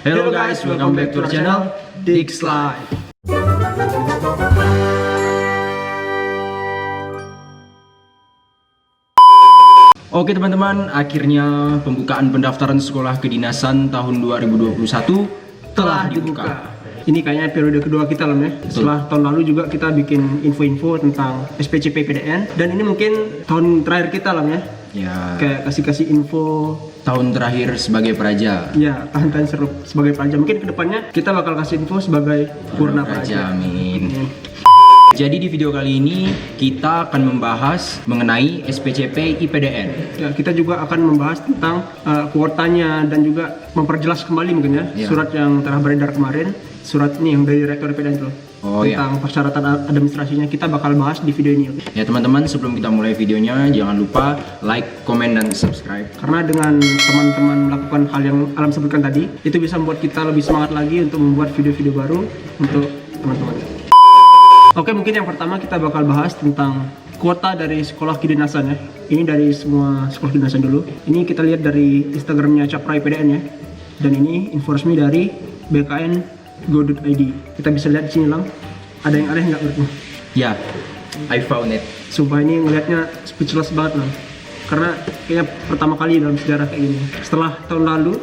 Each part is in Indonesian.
Hello guys, welcome back to our channel Dix Live. Oke teman-teman, akhirnya pembukaan pendaftaran sekolah kedinasan tahun 2021 telah dibuka. Ini kayaknya periode kedua kita lah ya. Setelah tahun lalu juga kita bikin info-info tentang SPCP PDN, dan ini mungkin tahun terakhir kita lah ya. Ya, Kayak kasih tahun tahun terakhir sebagai praja. ya, tahun seru sebagai praja. Mungkin kedepannya kita bakal kasih info sebagai purna praja. Amin. Jadi di video kali ini kita akan membahas mengenai SPCP IPDN. Ya, kita juga akan membahas tentang kuotanya dan juga memperjelas kembali mungkin ya, Ya. surat yang telah beredar kemarin. Surat ini yang dari Rektor PDN itu. Oh, ya. Tentang persyaratan administrasinya kita bakal bahas di video ini. Oke? Ya teman-teman, sebelum kita mulai videonya jangan lupa like, komen, dan subscribe. Karena dengan teman-teman melakukan hal yang Alam sebutkan tadi, itu bisa membuat kita lebih semangat lagi untuk membuat video-video baru untuk teman-teman. Oke, mungkin yang pertama kita bakal bahas tentang kuota dari sekolah kedinasan ya. Ini dari semua sekolah kedinasan dulu. Ini kita lihat dari Instagramnya Capra IPDN ya. Dan ini info resmi dari bkn.go.id. Kita bisa lihat di sini lang. Ada yang aneh nggak menurutmu? Ya, I found it. Sumpah ini ngelihatnya speechless banget lah. Karena kayaknya pertama kali dalam sejarah kayak gini. Setelah tahun lalu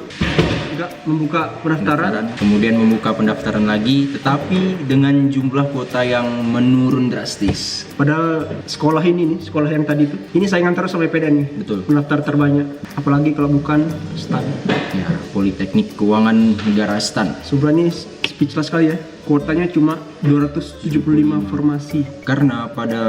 nggak membuka pendaftaran. Kemudian membuka pendaftaran lagi, tetapi dengan jumlah kuota yang menurun drastis. Padahal sekolah ini nih, sekolah yang tadi itu, ini saingan terus sama PDN nih. Betul. Pendaftar terbanyak. Apalagi kalau bukan STAN. Ya, Politeknik Keuangan Negara STAN. Sumpah ini speechless sekali ya. Kuotanya cuma 275 formasi. Karena pada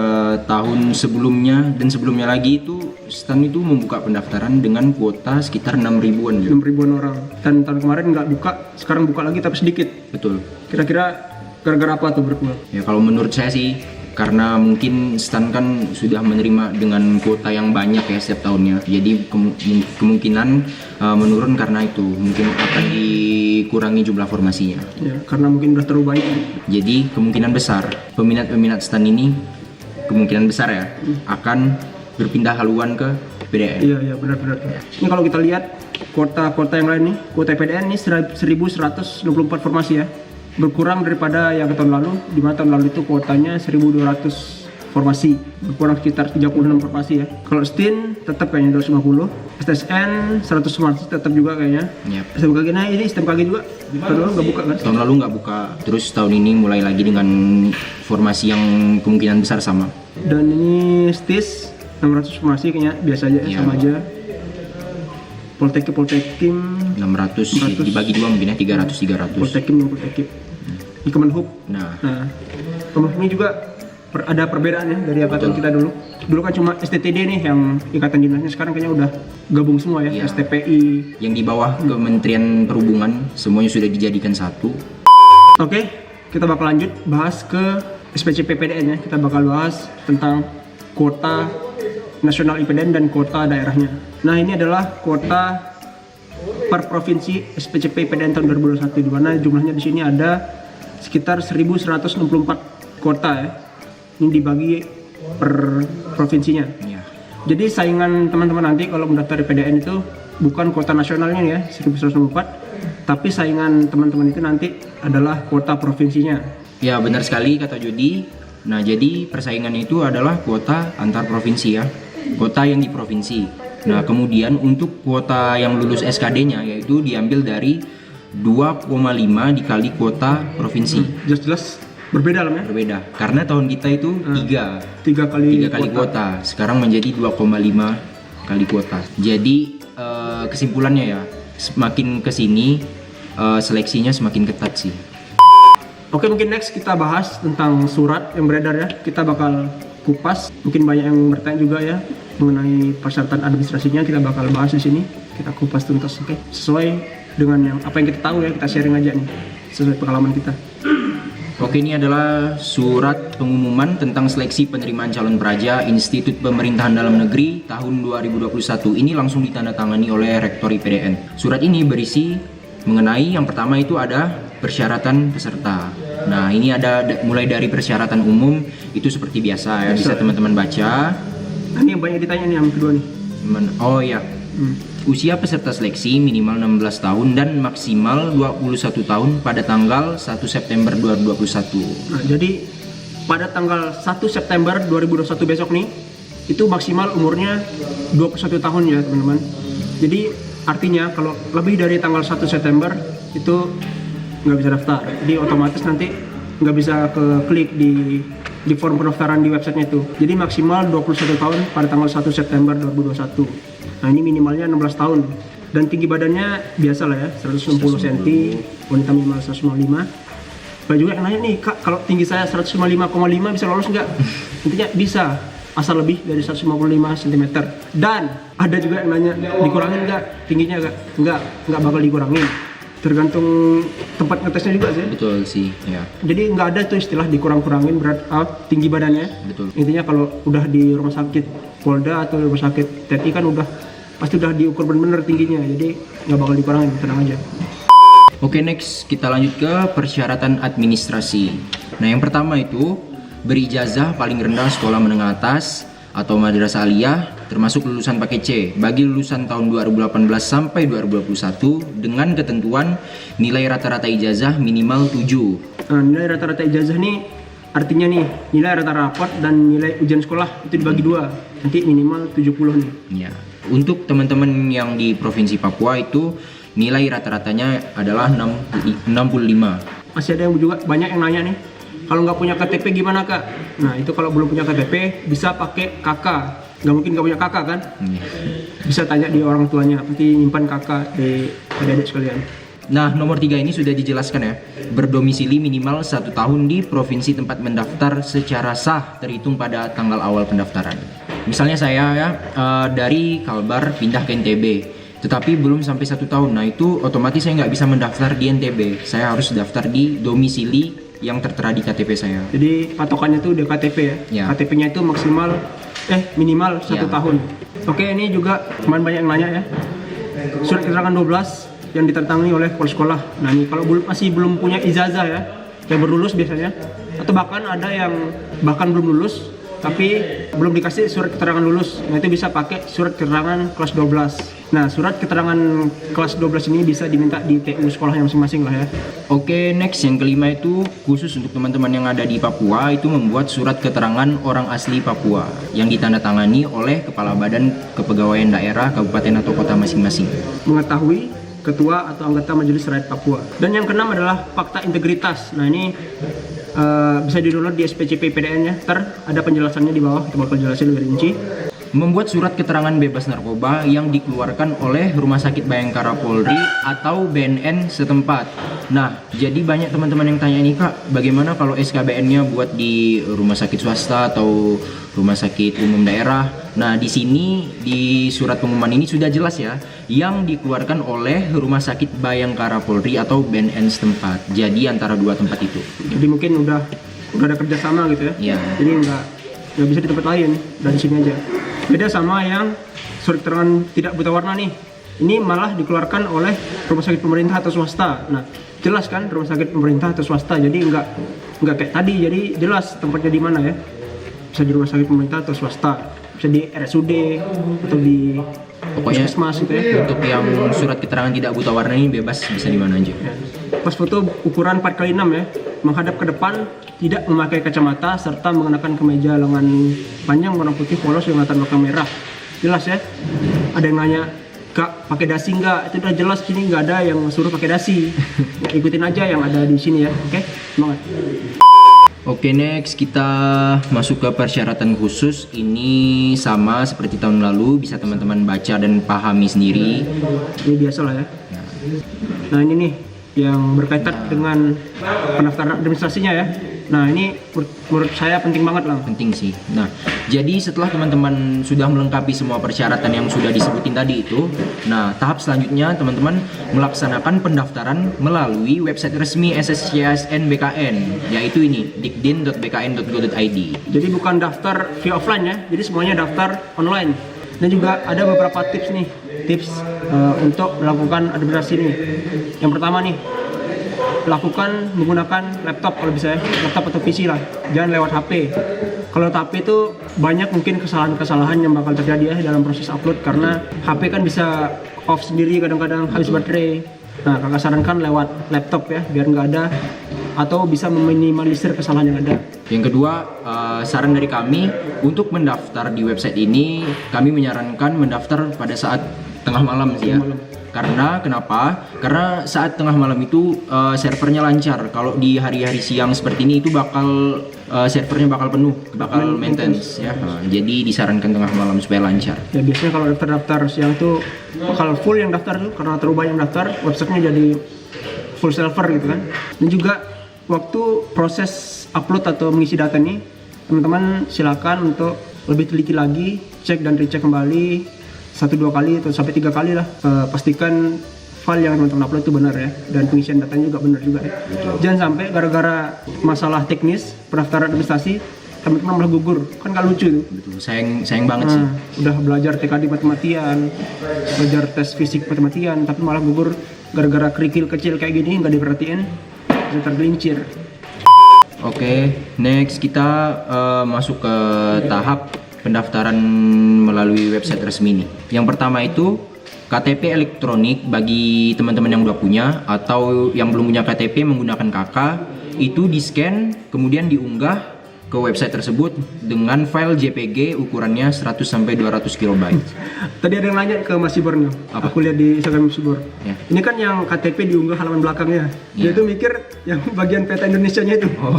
tahun sebelumnya dan sebelumnya lagi itu STAN itu membuka pendaftaran dengan kuota sekitar 6 ribuan. 6 ribuan orang. Dan tahun kemarin nggak buka, sekarang buka lagi tapi sedikit. Betul. Kira-kira gara-gara apa tuh berkurang? Ya kalau menurut saya sih karena mungkin STAN kan sudah menerima dengan kuota yang banyak ya setiap tahunnya. Jadi kemungkinan menurun karena itu. Mungkin akan dikurangi jumlah formasinya. Ya, karena mungkin udah terlalu baik. Jadi kemungkinan besar peminat-peminat STAN ini kemungkinan besar ya akan berpindah haluan ke PDN. Iya, iya benar-benar. Ini kalau kita lihat kuota yang lain nih, kuota PDN ini 1124 formasi ya. Berkurang daripada yang tahun lalu, di mana tahun lalu itu kuotanya 1200 formasi, berkurang sekitar 36 formasi ya. Kalau STIN tetap kayaknya 250, STSN 100 formasi tetap juga kayaknya. Yep. STMKG, nah ini STMKG juga tahun lalu nggak buka kan? Tahun lalu nggak buka, terus tahun ini mulai lagi dengan formasi yang kemungkinan besar sama. Dan ini STIS 600 formasi kayaknya biasa aja ya, Iya. sama aja. Poltekim 600 dibagi dua mungkin ya, 300. Poltekim. Di Kemenhub. Nah, Kemenhub ini juga ada perbedaan ya dari angkatan kita dulu. Dulu kan cuma STTD nih yang ikatan dinasnya, sekarang kayaknya udah gabung semua ya. Iya. STPI. yang di bawah Kementerian Perhubungan semuanya sudah dijadikan satu. Oke, kita bakal lanjut bahas ke SPCP PDN ya. Kita bakal bahas tentang kuota nasional IPDN dan kuota daerahnya. Nah, ini adalah kuota per provinsi SPCP PDN tahun 2021, di mana jumlahnya di sini ada sekitar 1164 kuota ya. Ini dibagi per provinsinya. Ya. Jadi saingan teman-teman nanti kalau mendaftar di PDN itu bukan kuota nasionalnya ya 1164, tapi saingan teman-teman itu nanti adalah kuota provinsinya. Ya benar sekali kata Jody. Nah jadi persaingannya itu adalah kuota antar provinsi ya, kuota yang di provinsi. Nah kemudian untuk kuota yang lulus SKD-nya yaitu diambil dari 2,5 dikali kuota provinsi. Jelas-jelas berbeda lah ya. Berbeda karena tahun kita itu 3 kali kuota. Sekarang menjadi 2,5 kali kuota. Jadi kesimpulannya ya semakin kesini seleksinya semakin ketat sih. Oke, mungkin next kita bahas tentang surat yang beredar ya. Kita bakal kupas. Mungkin banyak yang bertanya juga ya mengenai persyaratan administrasinya. Kita bakal bahas di sini. Kita kupas tuntas, oke? Sesuai dengan apa yang kita tahu ya, kita sharing aja nih sesuai pengalaman kita. Oke, ini adalah surat pengumuman tentang seleksi penerimaan calon praja Institut Pemerintahan Dalam Negeri tahun 2021. Ini langsung ditandatangani oleh Rektor IPDN. Surat ini berisi mengenai yang pertama itu ada persyaratan peserta. Nah, ini ada mulai dari persyaratan umum itu seperti biasa ya, bisa teman-teman baca. Nah, ini yang banyak ditanya nih yang kedua nih. Oh ya. Usia peserta seleksi minimal 16 tahun dan maksimal 21 tahun pada tanggal 1 September 2021. Nah, jadi pada tanggal 1 September 2021 besok nih, itu maksimal umurnya 21 tahun ya teman-teman. Jadi artinya kalau lebih dari tanggal 1 September itu nggak bisa daftar. Jadi otomatis nanti nggak bisa klik di form pendaftaran di websitenya itu. Jadi maksimal 21 tahun pada tanggal 1 September 2021. Nah ini minimalnya 16 tahun. Dan tinggi badannya biasa lah ya, 160 cm, wanita minimal 155. Banyak juga yang nanya nih, Kak, kalau tinggi saya 155,5 bisa lolos nggak? Intinya bisa, asal lebih dari 155 cm. Dan ada juga yang nanya, dikurangin nggak tingginya? Nggak bakal dikurangin. Tergantung tempat ngetesnya juga sih. Betul sih, ya. Jadi nggak ada tuh istilah dikurang-kurangin berat tinggi badannya. Betul. Intinya kalau udah di rumah sakit Polda atau rumah sakit TNI kan pasti udah diukur bener-bener tingginya. Jadi nggak bakal dikurangin, tenang aja. Oke, next kita lanjut ke persyaratan administrasi. Nah, yang pertama itu berijazah paling rendah sekolah menengah atas atau madrasah aliyah termasuk lulusan paket C bagi lulusan tahun 2018 sampai 2021 dengan ketentuan nilai rata-rata ijazah minimal 7. Nah, nilai rata-rata ijazah nih artinya nih nilai rata-rata raport dan nilai ujian sekolah itu dibagi dua, nanti minimal 70 nih. Ya. Untuk teman-teman yang di Provinsi Papua itu nilai rata-ratanya adalah 65. Masih ada yang juga banyak yang nanya nih, kalau nggak punya KTP gimana Kak? Nah itu kalau belum punya KTP bisa pakai KK. Nggak mungkin nggak punya kakak kan? Bisa tanya di orang tuanya, nanti nyimpan kakak di adik-adik sekalian. Nah, nomor 3 ini sudah dijelaskan ya. Berdomisili minimal 1 tahun di provinsi tempat mendaftar secara sah terhitung pada tanggal awal pendaftaran. Misalnya saya ya dari Kalbar pindah ke NTB, tetapi belum sampai 1 tahun. Nah itu otomatis saya nggak bisa mendaftar di NTB. Saya harus daftar di domisili yang tertera di KTP saya. Jadi patokannya tuh di KTP ya. KTP-nya itu minimal 1 tahun. Oke, ini juga kemarin banyak yang nanya ya. Surat keterangan 12 yang ditandatangani oleh kepala sekolah. Nah, ini kalau masih belum punya ijazah ya, yang baru lulus biasanya, atau bahkan ada yang bahkan belum lulus tapi belum dikasih surat keterangan lulus. Nah, itu bisa pakai surat keterangan kelas 12. Nah, surat keterangan kelas 12 ini bisa diminta di TU sekolahnya masing-masing lah ya. Oke, next yang kelima itu khusus untuk teman-teman yang ada di Papua itu membuat surat keterangan orang asli Papua yang ditandatangani oleh Kepala Badan Kepegawaian Daerah, Kabupaten atau Kota masing-masing. Mengetahui ketua atau anggota Majelis Rakyat Papua. Dan yang keenam adalah fakta integritas. Nah, ini bisa di-download di SPCP PDN ya. Ntar ada penjelasannya di bawah, kita bakal jelasin lebih rinci. Membuat surat keterangan bebas narkoba yang dikeluarkan oleh Rumah Sakit Bayangkara Polri atau BNN setempat. Nah, jadi banyak teman-teman yang tanya nih Kak, bagaimana kalau SKBN-nya buat di rumah sakit swasta atau rumah sakit umum daerah? Nah, di sini di surat pengumuman ini sudah jelas ya, yang dikeluarkan oleh Rumah Sakit Bayangkara Polri atau BNN setempat. Jadi antara dua tempat itu. Jadi mungkin udah ada kerjasama gitu ya. Jadi nggak bisa di tempat lain, dari sini aja. Beda sama yang surat keterangan tidak buta warna nih. Ini malah dikeluarkan oleh rumah sakit pemerintah atau swasta. Nah, jelas kan rumah sakit pemerintah atau swasta. Jadi nggak kayak tadi. Jadi jelas tempatnya di mana ya. Bisa di rumah sakit pemerintah atau swasta. Bisa di RSUD atau di puskesmas gitu ya. Untuk yang surat keterangan tidak buta warna ini bebas bisa di mana aja. Ya. Pas foto ukuran 4x6 ya. Menghadap ke depan, tidak memakai kacamata serta mengenakan kemeja lengan panjang warna putih polos dengan latar belakang merah. Jelas ya. Ada yang nanya, Kak, pakai dasi nggak? Itu udah jelas, sini nggak ada yang suruh pakai dasi. Ya, ikutin aja yang ada di sini ya. Oke, semangat. Oke, next kita masuk ke persyaratan khusus. Ini sama seperti tahun lalu, bisa teman-teman baca dan pahami sendiri. Ini biasa lah ya. Nah, ini nih yang berkaitan dengan pendaftaran administrasinya ya. Nah, ini menurut saya penting banget lah. Penting sih. Nah, jadi setelah teman-teman sudah melengkapi semua persyaratan yang sudah disebutin tadi itu, nah tahap selanjutnya teman-teman melaksanakan pendaftaran melalui website resmi SSCSN BKN, yaitu ini dikdin.bkn.go.id. Jadi bukan daftar via offline ya, jadi semuanya daftar online. Dan juga ada beberapa tips nih, untuk melakukan administrasi nih. Yang pertama nih, lakukan menggunakan laptop kalau bisa ya, laptop atau PC lah, jangan lewat HP. Kalau HP itu banyak mungkin kesalahan-kesalahan yang bakal terjadi ya dalam proses upload, karena HP kan bisa off sendiri kadang-kadang habis baterai. Nah, kakak sarankan lewat laptop ya, biar nggak ada, atau bisa meminimalisir kesalahan yang ada. Yang kedua, saran dari kami untuk mendaftar di website ini, kami menyarankan mendaftar pada saat tengah malam sih ya. Karena kenapa? Karena saat tengah malam itu servernya lancar. Kalau di hari-hari siang seperti ini itu bakal servernya bakal penuh, bakal maintenance ya. Jadi disarankan tengah malam supaya lancar. Ya biasanya kalau daftar siang tuh bakal full yang daftar tuh, karena terlalu banyak yang daftar, websitenya jadi full server gitu kan. Dan juga waktu proses upload atau mengisi data nih, teman-teman silakan untuk lebih teliti lagi, cek dan recheck kembali 1-2 kali atau sampai 3 kali lah. Pastikan file yang teman-teman upload itu benar ya, dan pengisian datanya juga benar juga ya. Jangan sampai gara-gara masalah teknis pendaftaran administrasi teman-teman malah gugur, kan gak lucu tuh. Betul, sayang banget sih. Udah belajar TKD mati-matian, belajar tes fisik mati-matian, tapi malah gugur gara-gara kerikil kecil kayak gini nggak diperhatiin, bisa tergelincir. Oke, next kita masuk ke tahap pendaftaran melalui website resmi nih. Yang pertama itu KTP elektronik bagi teman-teman yang udah punya atau yang belum punya KTP menggunakan KK, itu di-scan kemudian diunggah ke website tersebut dengan file JPG ukurannya 100 sampai 200 KB. Tadi ada yang nanya ke Mas Sibor nih. Apa? Aku lihat di Instagram Mas Sibor. Ya. Ini kan yang KTP diunggah halaman belakangnya. Dia Ya. itu mikir yang bagian peta Indonesianya itu. Oh.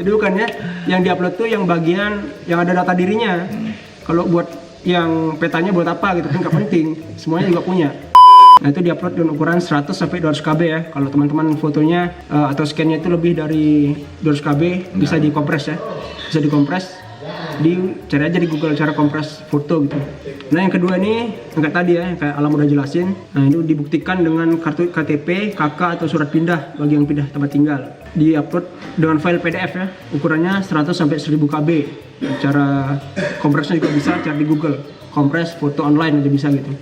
Jadi bukannya yang diupload tuh yang bagian yang ada data dirinya. Kalau buat yang petanya buat apa gitu kan, nggak penting. Semuanya juga punya. Nah itu diupload dengan ukuran 100 sampai 200 KB ya. Kalau teman-teman fotonya atau scan-nya itu lebih dari 200 KB, bisa dikompres ya. Bisa dikompres. Cari aja di Google cara kompres foto gitu. Nah yang kedua ini yang kayak tadi ya, yang kayak Alam udah jelasin. Nah itu dibuktikan dengan kartu KTP, KK atau surat pindah bagi yang pindah tempat tinggal. Diupload dengan file PDF ya, ukurannya 100 sampai 1000 KB. Cara kompresnya juga bisa cari di Google. Kompres foto online aja bisa gitu.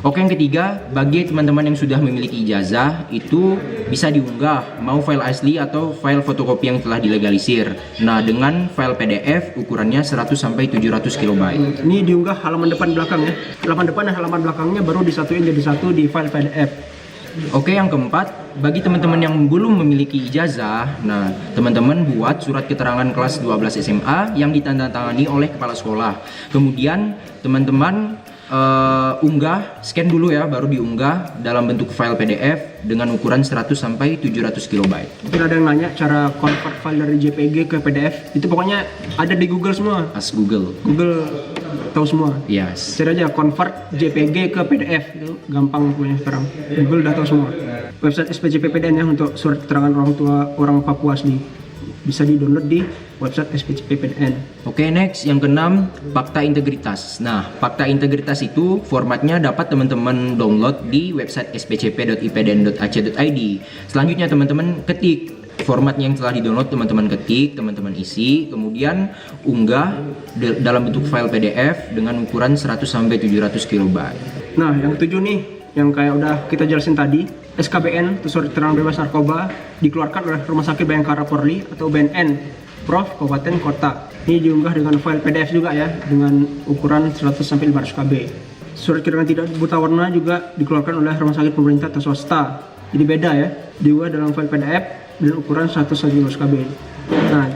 Oke, yang ketiga, bagi teman-teman yang sudah memiliki ijazah, itu bisa diunggah, mau file asli atau file fotokopi yang telah dilegalisir. Nah, dengan file PDF ukurannya 100 sampai 700 KB. Ini diunggah halaman depan belakang ya. Halaman depan dan halaman belakangnya baru disatuin jadi satu di file PDF. Oke, yang keempat, bagi teman-teman yang belum memiliki ijazah, nah, teman-teman buat surat keterangan kelas 12 SMA yang ditandatangani oleh kepala sekolah. Kemudian, teman-teman unggah, scan dulu ya, baru diunggah dalam bentuk file PDF dengan ukuran 100 sampai 700 KB. Mungkin ada yang nanya cara convert file dari JPG ke PDF. Itu pokoknya ada di Google semua. As Google. Google tahu semua. Yes. Cari aja convert JPG ke PDF, itu gampang punya sekarang. Google udah tahu semua. Website SPCP PDN ya untuk surat keterangan orang tua orang Papua asli. Bisa di-download di website SPCP PDN. Oke, next yang keenam, fakta integritas. Nah, fakta integritas itu formatnya dapat teman-teman download di website spcp.ipdn.ac.id. Selanjutnya teman-teman ketik formatnya yang telah di-download, teman-teman ketik, teman-teman isi, kemudian unggah dalam bentuk file PDF dengan ukuran 100 sampai 700 KB. Nah, yang ketujuh nih, yang kayak udah kita jelasin tadi, SKBN atau Surat Keterangan Bebas Narkoba dikeluarkan oleh Rumah Sakit Bayangkara Polri atau BNN, Prof, Kabupaten, Kota. Ini diunggah dengan file PDF juga ya, dengan ukuran 100 sampai 500 KB. Surat keterangan tidak buta warna juga dikeluarkan oleh Rumah Sakit Pemerintah atau swasta. Jadi beda ya, diunggah dalam file PDF dengan ukuran 100 sampai 500 KB. Nah,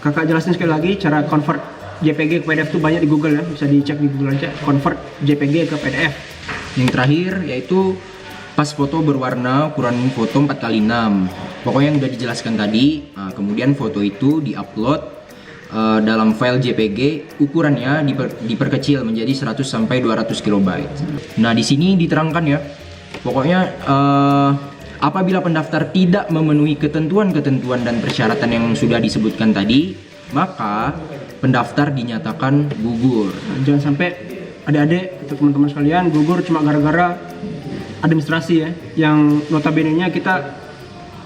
kakak jelasin sekali lagi cara convert JPG ke PDF itu banyak di Google ya, bisa dicek di Google aja, convert JPG ke PDF. Yang terakhir yaitu pas foto berwarna ukuran foto 4x6. Pokoknya yang udah dijelaskan tadi. Nah, kemudian foto itu diupload dalam file JPG, ukurannya diperkecil menjadi 100 sampai 200 KB. Nah, di sini diterangkan ya. Pokoknya apabila pendaftar tidak memenuhi ketentuan-ketentuan dan persyaratan yang sudah disebutkan tadi, maka pendaftar dinyatakan gugur. Nah, jangan sampai adik-adik atau teman-teman sekalian gugur cuma gara-gara administrasi ya, yang notabene-nya kita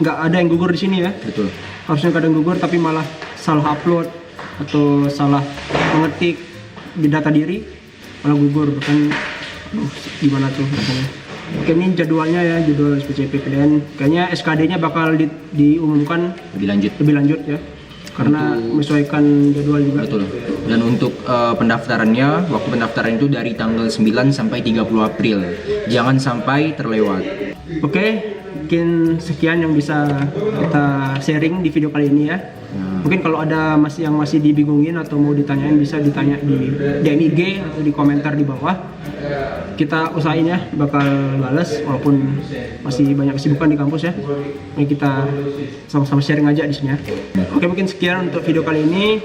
nggak ada yang gugur di sini ya. Betul. Harusnya kadang gugur tapi malah salah upload atau salah mengetik di data diri, malah gugur kan. Gimana tuh rasanya? Oke, ini jadwalnya ya, jadwal SPCP PDN. Kayaknya SKD-nya bakal diumumkan Lebih lanjut. lebih lanjut ya. karena menyesuaikan jadwal juga. Betul. Dan untuk pendaftarannya, waktu pendaftaran itu dari tanggal 9 sampai 30 April. Jangan sampai terlewat. Oke, mungkin sekian yang bisa kita sharing di video kali ini ya. Mungkin kalau ada yang masih dibingungin atau mau ditanyain, bisa ditanya di DM IG atau di komentar di bawah. Kita usahain ya, bakal balas walaupun masih banyak kesibukan di kampus ya. Ini kita sama-sama sharing aja di sini ya. Oke, mungkin sekian untuk video kali ini.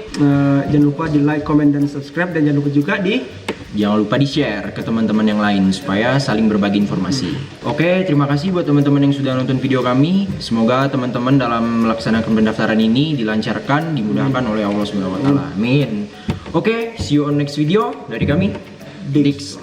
Jangan lupa di like, comment, dan subscribe, dan jangan lupa juga Jangan lupa di-share ke teman-teman yang lain supaya saling berbagi informasi. Oke, terima kasih buat teman-teman yang sudah nonton video kami. Semoga teman-teman dalam melaksanakan pendaftaran ini dilancarkan, dimudahkan oleh Allah SWT. Amin. Oke, see you on next video dari kami, Dix